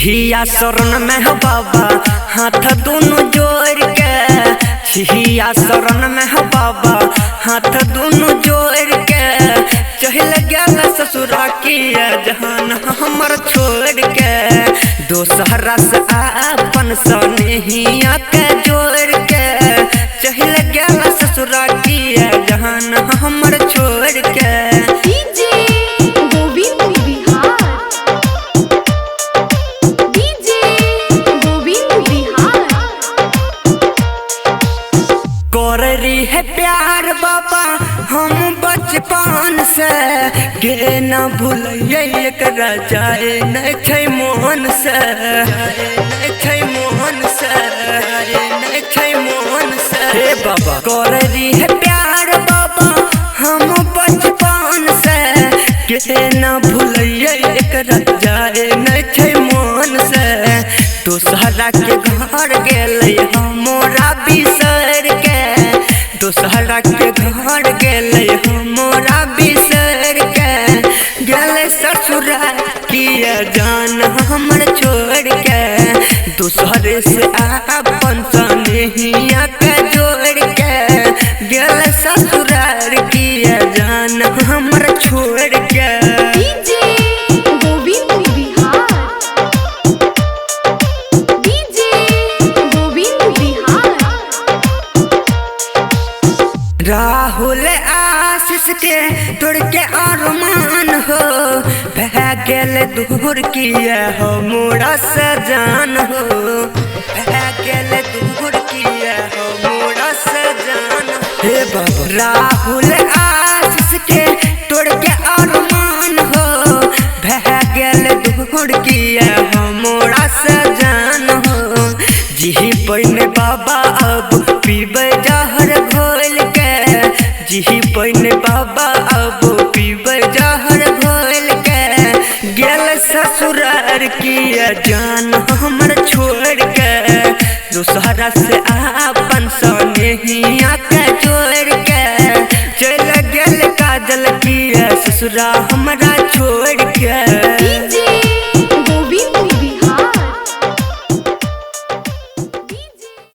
छिहिया शरण में हो बाबा हाथ दोनों जोड़ के, छिहिया शरण में हो बाबा हाथ दोनों जोड़ के, चहल गया ससुरा की जहान हमर छोड़ के, दोसरा से अपन सनेहिया के जोड़ के, चहल गया ससुरा की जहान हमर छोड़ के। कररी है प्यार बाबा हम बचपन से, के न भूलिए एकरा जाए नहीं छै मोहन से, नहीं छै मोहन से, नहीं छै मोहन से। हे बाबा कररी है प्यार बाबा हम बचपन से, के न भूलिए एकरा जाए नहीं छै मोहन से, दोसरा के घर गेलै हमरा बिसर के, दोसरा के घर गेलै हमरा बिसर के, गेलै ससुरा किया जान हमर छोड़ के, दूसरे से अपन सनेहिया के जोड़ के, गेलै ससुरा किया जान हमर छोड़ के। राहुल आशीष के तोड़ के अरमान हो, बह गेल दूर किया हो मोरा सजान हो, बह गेल दूर किया हो मोरा सजान। हे बाबा राहुल आशीष के तोड़ के अरमान हो, बह गेल दूर किया हो मोरा सजान हो, जी पहिने बाबा अब पीबे जहर घोल के, जी पहिने बाबा अब पीबे जहर घोल के, गेल ससुरार किया जान हमर छोड़ के, दूसरा से अपन सनेहिया के जोड़ के, चल गेल काजल किया ससुरा हमरा छोड़ के।